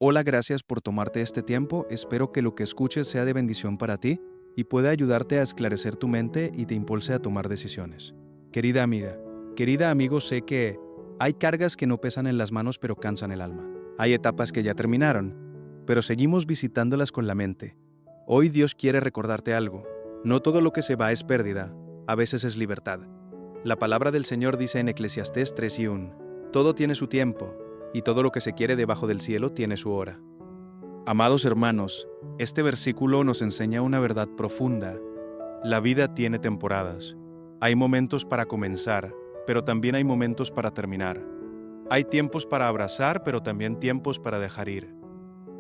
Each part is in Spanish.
Hola, gracias por tomarte este tiempo. Espero que lo que escuches sea de bendición para ti y pueda ayudarte a esclarecer tu mente y te impulse a tomar decisiones. Querida amiga, querida amigo, sé que hay cargas que no pesan en las manos pero cansan el alma. Hay etapas que ya terminaron, pero seguimos visitándolas con la mente. Hoy Dios quiere recordarte algo. No todo lo que se va es pérdida, a veces es libertad. La palabra del Señor dice en Eclesiastés 3:1, todo tiene su tiempo, y todo lo que se quiere debajo del cielo tiene su hora. Amados hermanos, este versículo nos enseña una verdad profunda. La vida tiene temporadas. Hay momentos para comenzar, pero también hay momentos para terminar. Hay tiempos para abrazar, pero también tiempos para dejar ir.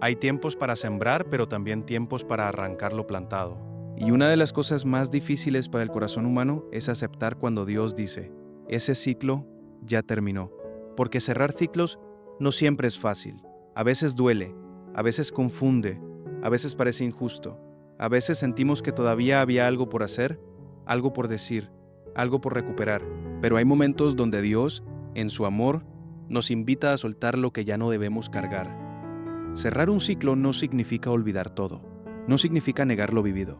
Hay tiempos para sembrar, pero también tiempos para arrancar lo plantado. Y una de las cosas más difíciles para el corazón humano es aceptar cuando Dios dice, ese ciclo ya terminó. Porque cerrar ciclos no siempre es fácil. A veces duele, a veces confunde, a veces parece injusto. A veces sentimos que todavía había algo por hacer, algo por decir, algo por recuperar. Pero hay momentos donde Dios, en su amor, nos invita a soltar lo que ya no debemos cargar. Cerrar un ciclo no significa olvidar todo, no significa negar lo vivido,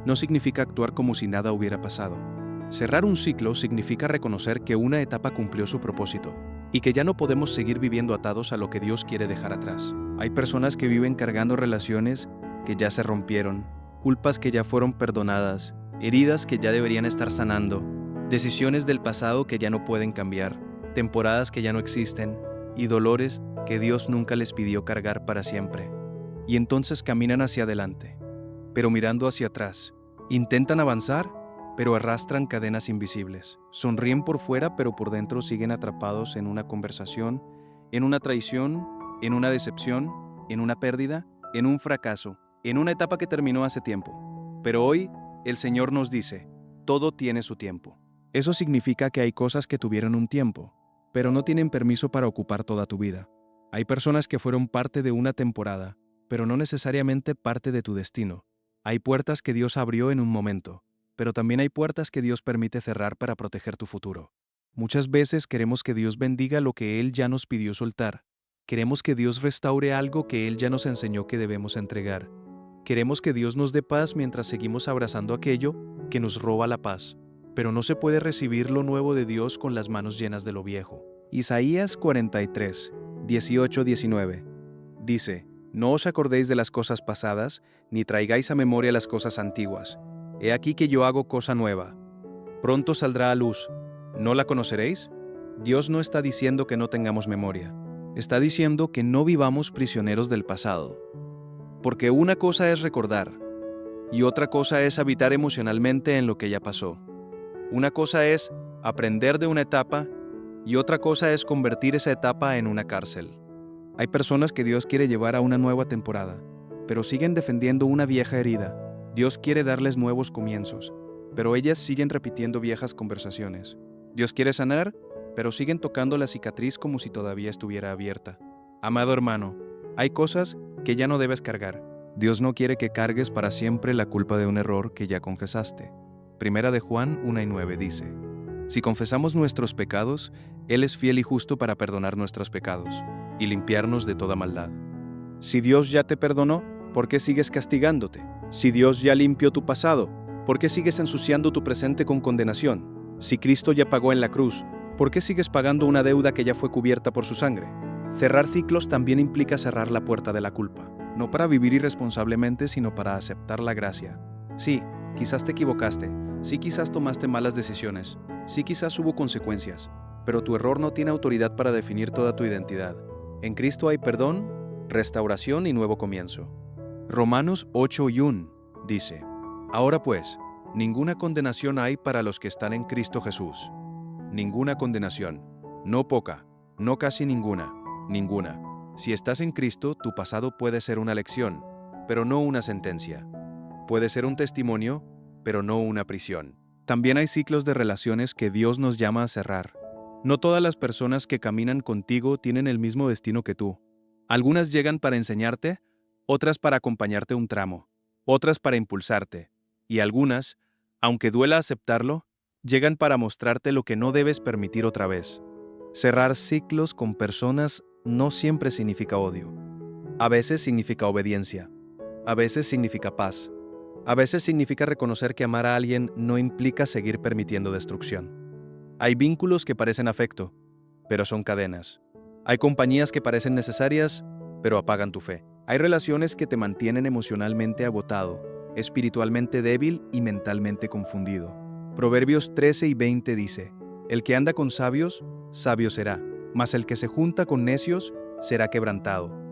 no significa actuar como si nada hubiera pasado. Cerrar un ciclo significa reconocer que una etapa cumplió su propósito y que ya no podemos seguir viviendo atados a lo que Dios quiere dejar atrás. Hay personas que viven cargando relaciones que ya se rompieron, culpas que ya fueron perdonadas, heridas que ya deberían estar sanando, decisiones del pasado que ya no pueden cambiar, temporadas que ya no existen y dolores que Dios nunca les pidió cargar para siempre. Y entonces caminan hacia adelante, pero mirando hacia atrás. Intentan avanzar, pero arrastran cadenas invisibles. Sonríen por fuera, pero por dentro siguen atrapados en una conversación, en una traición, en una decepción, en una pérdida, en un fracaso, en una etapa que terminó hace tiempo. Pero hoy, el Señor nos dice, todo tiene su tiempo. Eso significa que hay cosas que tuvieron un tiempo, pero no tienen permiso para ocupar toda tu vida. Hay personas que fueron parte de una temporada, pero no necesariamente parte de tu destino. Hay puertas que Dios abrió en un momento, pero también hay puertas que Dios permite cerrar para proteger tu futuro. Muchas veces queremos que Dios bendiga lo que Él ya nos pidió soltar. Queremos que Dios restaure algo que Él ya nos enseñó que debemos entregar. Queremos que Dios nos dé paz mientras seguimos abrazando aquello que nos roba la paz. Pero no se puede recibir lo nuevo de Dios con las manos llenas de lo viejo. Isaías 43, 18-19 dice, no os acordéis de las cosas pasadas, ni traigáis a memoria las cosas antiguas. He aquí que yo hago cosa nueva. Pronto saldrá a luz. ¿No la conoceréis? Dios no está diciendo que no tengamos memoria. Está diciendo que no vivamos prisioneros del pasado. Porque una cosa es recordar, y otra cosa es habitar emocionalmente en lo que ya pasó. Una cosa es aprender de una etapa, y otra cosa es convertir esa etapa en una cárcel. Hay personas que Dios quiere llevar a una nueva temporada, pero siguen defendiendo una vieja herida. Dios quiere darles nuevos comienzos, pero ellas siguen repitiendo viejas conversaciones. Dios quiere sanar, pero siguen tocando la cicatriz como si todavía estuviera abierta. Amado hermano, hay cosas que ya no debes cargar. Dios no quiere que cargues para siempre la culpa de un error que ya confesaste. Primera de Juan 1:9 dice, si confesamos nuestros pecados, Él es fiel y justo para perdonar nuestros pecados y limpiarnos de toda maldad. Si Dios ya te perdonó, ¿por qué sigues castigándote? Si Dios ya limpió tu pasado, ¿por qué sigues ensuciando tu presente con condenación? Si Cristo ya pagó en la cruz, ¿por qué sigues pagando una deuda que ya fue cubierta por su sangre? Cerrar ciclos también implica cerrar la puerta de la culpa, no para vivir irresponsablemente, sino para aceptar la gracia. Sí, quizás te equivocaste, sí quizás tomaste malas decisiones, sí quizás hubo consecuencias, pero tu error no tiene autoridad para definir toda tu identidad. En Cristo hay perdón, restauración y nuevo comienzo. Romanos 8:1 dice, ahora pues, ninguna condenación hay para los que están en Cristo Jesús. Ninguna condenación, no poca, no casi ninguna, ninguna. Si estás en Cristo, tu pasado puede ser una lección, pero no una sentencia. Puede ser un testimonio, pero no una prisión. También hay ciclos de relaciones que Dios nos llama a cerrar. No todas las personas que caminan contigo tienen el mismo destino que tú. Algunas llegan para enseñarte, otras para acompañarte un tramo, otras para impulsarte, y algunas, aunque duela aceptarlo, llegan para mostrarte lo que no debes permitir otra vez. Cerrar ciclos con personas no siempre significa odio. A veces significa obediencia. A veces significa paz. A veces significa reconocer que amar a alguien no implica seguir permitiendo destrucción. Hay vínculos que parecen afecto, pero son cadenas. Hay compañías que parecen necesarias, pero apagan tu fe. Hay relaciones que te mantienen emocionalmente agotado, espiritualmente débil y mentalmente confundido. Proverbios 13:20 dice: El que anda con sabios, sabio será, mas el que se junta con necios será quebrantado.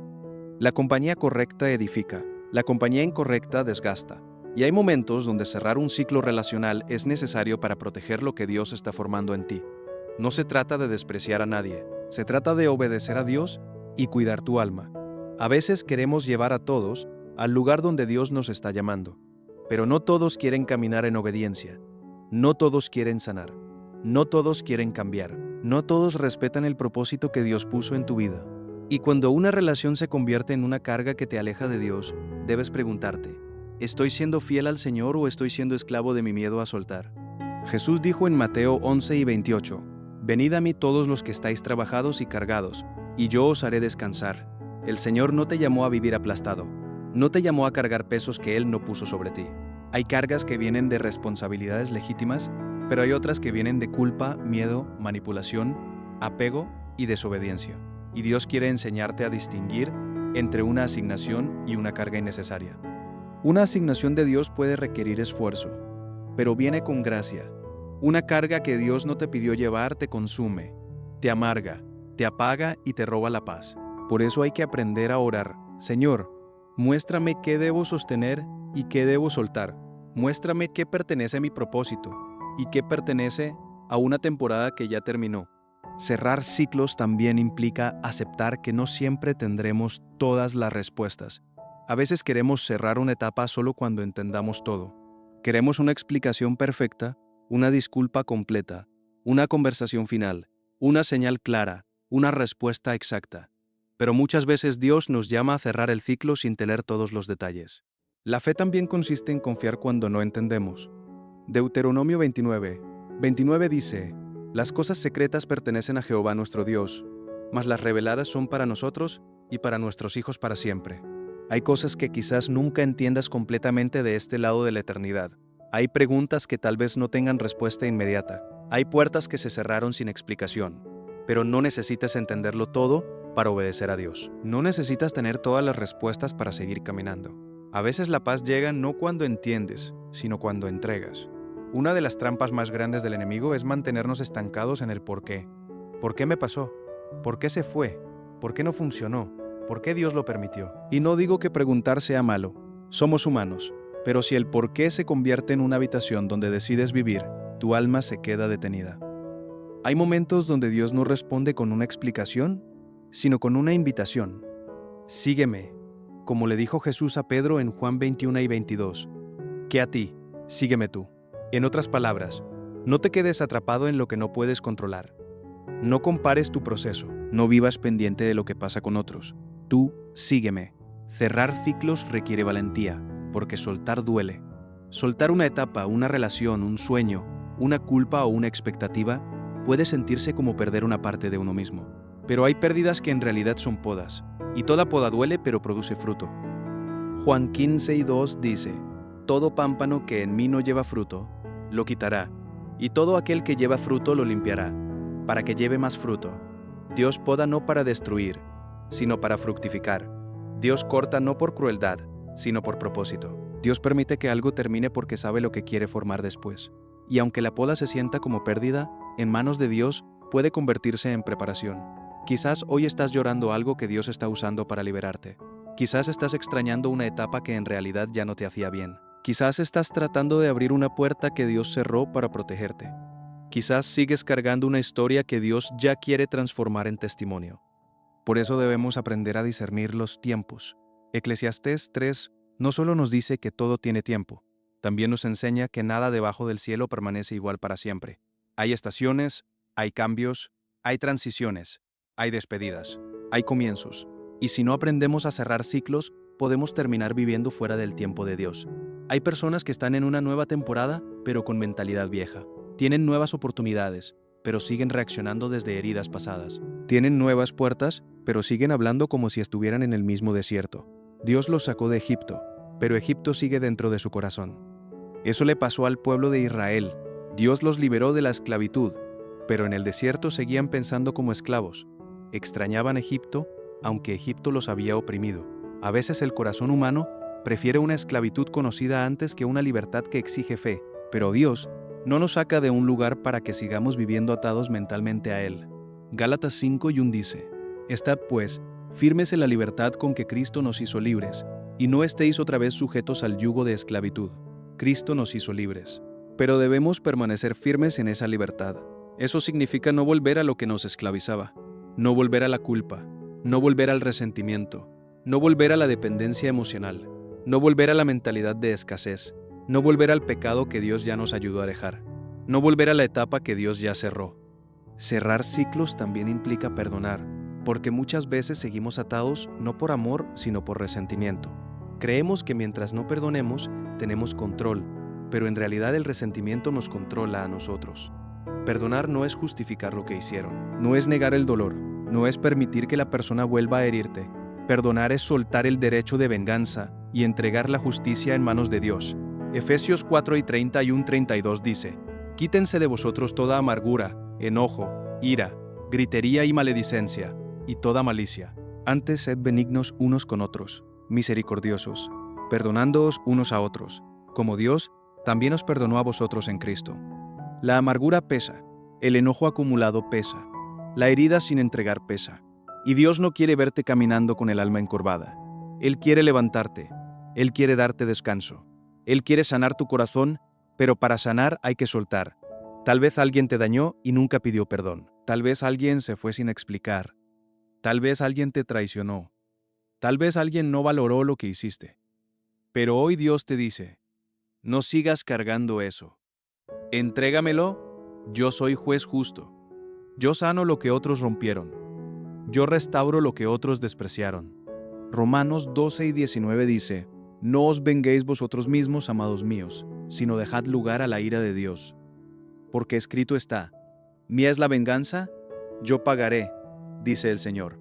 La compañía correcta edifica, la compañía incorrecta desgasta. Y hay momentos donde cerrar un ciclo relacional es necesario para proteger lo que Dios está formando en ti. No se trata de despreciar a nadie, se trata de obedecer a Dios y cuidar tu alma. A veces queremos llevar a todos al lugar donde Dios nos está llamando, pero no todos quieren caminar en obediencia, no todos quieren sanar, no todos quieren cambiar, no todos respetan el propósito que Dios puso en tu vida. Y cuando una relación se convierte en una carga que te aleja de Dios, debes preguntarte: ¿estoy siendo fiel al Señor o estoy siendo esclavo de mi miedo a soltar? Jesús dijo en Mateo 11:28, Venid a mí todos los que estáis trabajados y cargados, y yo os haré descansar. El Señor no te llamó a vivir aplastado, no te llamó a cargar pesos que Él no puso sobre ti. Hay cargas que vienen de responsabilidades legítimas, pero hay otras que vienen de culpa, miedo, manipulación, apego y desobediencia. Y Dios quiere enseñarte a distinguir entre una asignación y una carga innecesaria. Una asignación de Dios puede requerir esfuerzo, pero viene con gracia. Una carga que Dios no te pidió llevar te consume, te amarga, te apaga y te roba la paz. Por eso hay que aprender a orar: Señor, muéstrame qué debo sostener y qué debo soltar. Muéstrame qué pertenece a mi propósito y qué pertenece a una temporada que ya terminó. Cerrar ciclos también implica aceptar que no siempre tendremos todas las respuestas. A veces queremos cerrar una etapa solo cuando entendamos todo. Queremos una explicación perfecta, una disculpa completa, una conversación final, una señal clara, una respuesta exacta. Pero muchas veces Dios nos llama a cerrar el ciclo sin tener todos los detalles. La fe también consiste en confiar cuando no entendemos. Deuteronomio 29:29 dice: Las cosas secretas pertenecen a Jehová nuestro Dios, mas las reveladas son para nosotros y para nuestros hijos para siempre. Hay cosas que quizás nunca entiendas completamente de este lado de la eternidad. Hay preguntas que tal vez no tengan respuesta inmediata. Hay puertas que se cerraron sin explicación. Pero no necesitas entenderlo todo para obedecer a Dios. No necesitas tener todas las respuestas para seguir caminando. A veces la paz llega no cuando entiendes, sino cuando entregas. Una de las trampas más grandes del enemigo es mantenernos estancados en el por qué. ¿Por qué me pasó? ¿Por qué se fue? ¿Por qué no funcionó? ¿Por qué Dios lo permitió? Y no digo que preguntar sea malo. Somos humanos. Pero si el por qué se convierte en una habitación donde decides vivir, tu alma se queda detenida. Hay momentos donde Dios no responde con una explicación, sino con una invitación. Sígueme, como le dijo Jesús a Pedro en Juan 21:22. Que a ti, sígueme tú. En otras palabras, no te quedes atrapado en lo que no puedes controlar. No compares tu proceso, no vivas pendiente de lo que pasa con otros. Tú, sígueme. Cerrar ciclos requiere valentía, porque soltar duele. Soltar una etapa, una relación, un sueño, una culpa o una expectativa puede sentirse como perder una parte de uno mismo. Pero hay pérdidas que en realidad son podas, y toda poda duele pero produce fruto. Juan 15:2 dice: Todo pámpano que en mí no lleva fruto, lo quitará, y todo aquel que lleva fruto lo limpiará, para que lleve más fruto. Dios poda no para destruir, sino para fructificar. Dios corta no por crueldad, sino por propósito. Dios permite que algo termine porque sabe lo que quiere formar después. Y aunque la poda se sienta como pérdida, en manos de Dios puede convertirse en preparación. Quizás hoy estás llorando algo que Dios está usando para liberarte. Quizás estás extrañando una etapa que en realidad ya no te hacía bien. Quizás estás tratando de abrir una puerta que Dios cerró para protegerte. Quizás sigues cargando una historia que Dios ya quiere transformar en testimonio. Por eso debemos aprender a discernir los tiempos. Eclesiastés 3 no solo nos dice que todo tiene tiempo, también nos enseña que nada debajo del cielo permanece igual para siempre. Hay estaciones, hay cambios, hay transiciones, hay despedidas, hay comienzos. Y si no aprendemos a cerrar ciclos, podemos terminar viviendo fuera del tiempo de Dios. Hay personas que están en una nueva temporada, pero con mentalidad vieja. Tienen nuevas oportunidades, pero siguen reaccionando desde heridas pasadas. Tienen nuevas puertas, pero siguen hablando como si estuvieran en el mismo desierto. Dios los sacó de Egipto, pero Egipto sigue dentro de su corazón. Eso le pasó al pueblo de Israel. Dios los liberó de la esclavitud, pero en el desierto seguían pensando como esclavos. Extrañaban Egipto, aunque Egipto los había oprimido. A veces el corazón humano prefiere una esclavitud conocida antes que una libertad que exige fe, pero Dios no nos saca de un lugar para que sigamos viviendo atados mentalmente a Él. Gálatas 5:1 dice: Estad pues firmes en la libertad con que Cristo nos hizo libres, y no estéis otra vez sujetos al yugo de esclavitud. Cristo nos hizo libres, pero debemos permanecer firmes en esa libertad. Eso significa no volver a lo que nos esclavizaba, no volver a la culpa, no volver al resentimiento, no volver a la dependencia emocional, no volver a la mentalidad de escasez, no volver al pecado que Dios ya nos ayudó a dejar, no volver a la etapa que Dios ya cerró. Cerrar ciclos también implica perdonar, porque muchas veces seguimos atados no por amor, sino por resentimiento. Creemos que mientras no perdonemos, tenemos control, pero en realidad el resentimiento nos controla a nosotros. Perdonar no es justificar lo que hicieron, no es negar el dolor, no es permitir que la persona vuelva a herirte. Perdonar es soltar el derecho de venganza y entregar la justicia en manos de Dios. Efesios 4:31-32 dice: Quítense de vosotros toda amargura, enojo, ira, gritería y maledicencia, y toda malicia. Antes sed benignos unos con otros, misericordiosos, perdonándoos unos a otros, como Dios también os perdonó a vosotros en Cristo. La amargura pesa, el enojo acumulado pesa, la herida sin entregar pesa, y Dios no quiere verte caminando con el alma encorvada. Él quiere levantarte, Él quiere darte descanso, Él quiere sanar tu corazón, pero para sanar hay que soltar. Tal vez alguien te dañó y nunca pidió perdón. Tal vez alguien se fue sin explicar. Tal vez alguien te traicionó. Tal vez alguien no valoró lo que hiciste. Pero hoy Dios te dice: no sigas cargando eso. Entrégamelo, yo soy juez justo. Yo sano lo que otros rompieron. Yo restauro lo que otros despreciaron. Romanos 12:19 dice: no os venguéis vosotros mismos, amados míos, sino dejad lugar a la ira de Dios. Porque escrito está: mía es la venganza, yo pagaré, dice el Señor.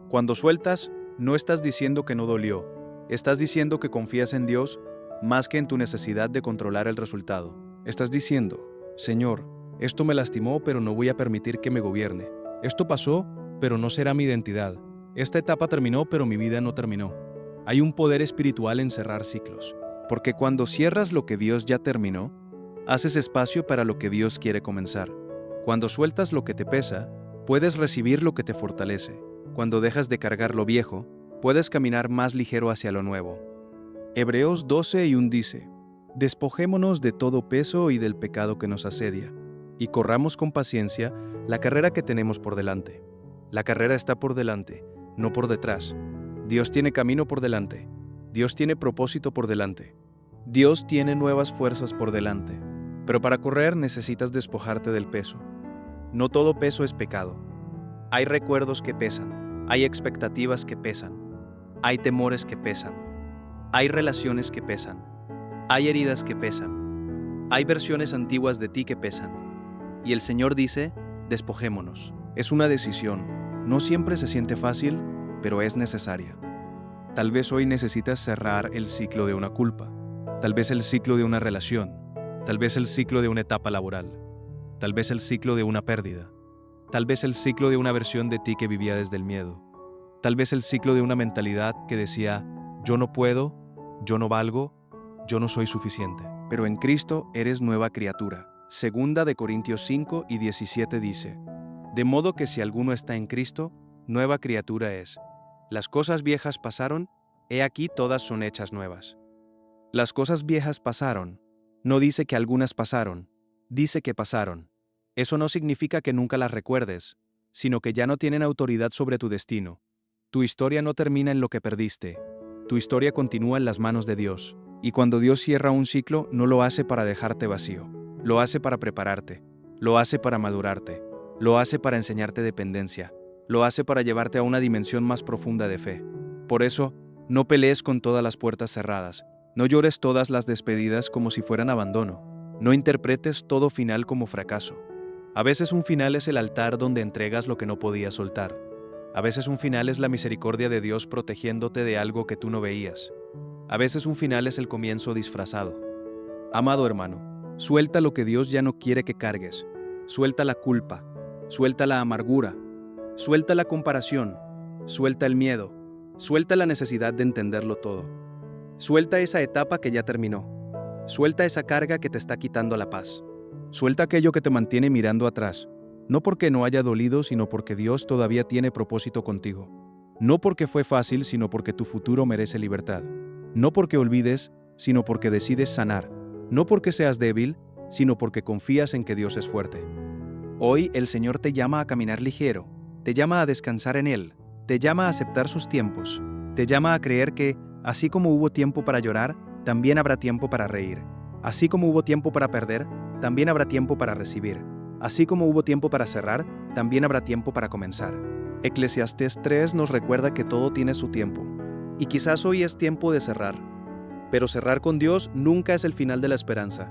Cuando sueltas, no estás diciendo que no dolió, estás diciendo que confías en Dios más que en tu necesidad de controlar el resultado. Estás diciendo: Señor, esto me lastimó, pero no voy a permitir que me gobierne. Esto pasó, pero no será mi identidad. Esta etapa terminó, pero mi vida no terminó. Hay un poder espiritual en cerrar ciclos, porque cuando cierras lo que Dios ya terminó, haces espacio para lo que Dios quiere comenzar. Cuando sueltas lo que te pesa, puedes recibir lo que te fortalece. Cuando dejas de cargar lo viejo, puedes caminar más ligero hacia lo nuevo. Hebreos 12:1 dice: despojémonos de todo peso y del pecado que nos asedia, y corramos con paciencia la carrera que tenemos por delante. La carrera está por delante, no por detrás. Dios tiene camino por delante. Dios tiene propósito por delante. Dios tiene nuevas fuerzas por delante. Pero para correr necesitas despojarte del peso. No todo peso es pecado. Hay recuerdos que pesan, hay expectativas que pesan, hay temores que pesan, hay relaciones que pesan, hay heridas que pesan, hay versiones antiguas de ti que pesan. Y el Señor dice: despojémonos. Es una decisión. No siempre se siente fácil, pero es necesaria. Tal vez hoy necesitas cerrar el ciclo de una culpa, tal vez el ciclo de una relación, tal vez el ciclo de una etapa laboral, tal vez el ciclo de una pérdida, tal vez el ciclo de una versión de ti que vivía desde el miedo, tal vez el ciclo de una mentalidad que decía: yo no puedo, yo no valgo, yo no soy suficiente. Pero en Cristo eres nueva criatura. Segunda de Corintios 5:17 dice: de modo que si alguno está en Cristo, nueva criatura es. Las cosas viejas pasaron, he aquí todas son hechas nuevas. Las cosas viejas pasaron. No dice que algunas pasaron, dice que pasaron. Eso no significa que nunca las recuerdes, sino que ya no tienen autoridad sobre tu destino. Tu historia no termina en lo que perdiste. Tu historia continúa en las manos de Dios. Y cuando Dios cierra un ciclo, no lo hace para dejarte vacío. Lo hace para prepararte. Lo hace para madurarte. Lo hace para enseñarte dependencia. Lo hace para llevarte a una dimensión más profunda de fe. Por eso, no pelees con todas las puertas cerradas. No llores todas las despedidas como si fueran abandono. No interpretes todo final como fracaso. A veces un final es el altar donde entregas lo que no podías soltar. A veces un final es la misericordia de Dios protegiéndote de algo que tú no veías. A veces un final es el comienzo disfrazado. Amado hermano, suelta lo que Dios ya no quiere que cargues. Suelta la culpa, suelta la amargura, suelta la comparación, suelta el miedo, suelta la necesidad de entenderlo todo. Suelta esa etapa que ya terminó. Suelta esa carga que te está quitando la paz. Suelta aquello que te mantiene mirando atrás, no porque no haya dolido, sino porque Dios todavía tiene propósito contigo. No porque fue fácil, sino porque tu futuro merece libertad. No porque olvides, sino porque decides sanar. No porque seas débil, sino porque confías en que Dios es fuerte. Hoy el Señor te llama a caminar ligero, te llama a descansar en Él, te llama a aceptar sus tiempos, te llama a creer que, así como hubo tiempo para llorar, también habrá tiempo para reír. Así como hubo tiempo para perder, también habrá tiempo para recibir. Así como hubo tiempo para cerrar, también habrá tiempo para comenzar. Eclesiastés 3 nos recuerda que todo tiene su tiempo. Y quizás hoy es tiempo de cerrar. Pero cerrar con Dios nunca es el final de la esperanza.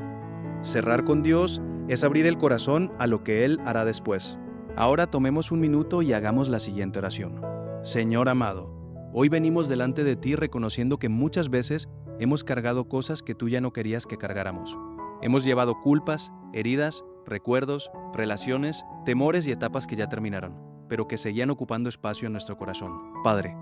Cerrar con Dios es abrir el corazón a lo que Él hará después. Ahora tomemos un minuto y hagamos la siguiente oración. Señor amado, hoy venimos delante de ti reconociendo que muchas veces hemos cargado cosas que tú ya no querías que cargáramos. Hemos llevado culpas, heridas, recuerdos, relaciones, temores y etapas que ya terminaron, pero que seguían ocupando espacio en nuestro corazón. Padre,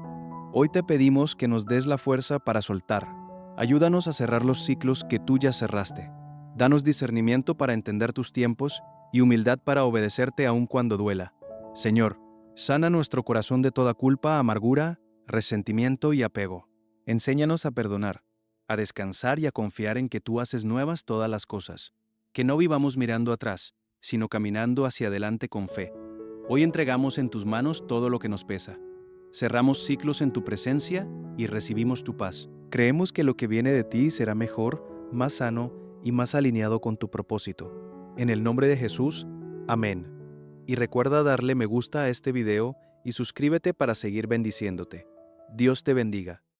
hoy te pedimos que nos des la fuerza para soltar. Ayúdanos a cerrar los ciclos que tú ya cerraste. Danos discernimiento para entender tus tiempos y humildad para obedecerte aun cuando duela. Señor, sana nuestro corazón de toda culpa, amargura, resentimiento y apego. Enséñanos a perdonar, a descansar y a confiar en que tú haces nuevas todas las cosas. Que no vivamos mirando atrás, sino caminando hacia adelante con fe. Hoy entregamos en tus manos todo lo que nos pesa. Cerramos ciclos en tu presencia y recibimos tu paz. Creemos que lo que viene de ti será mejor, más sano y más alineado con tu propósito. En el nombre de Jesús, amén. Y recuerda darle me gusta a este video y suscríbete para seguir bendiciéndote. Dios te bendiga.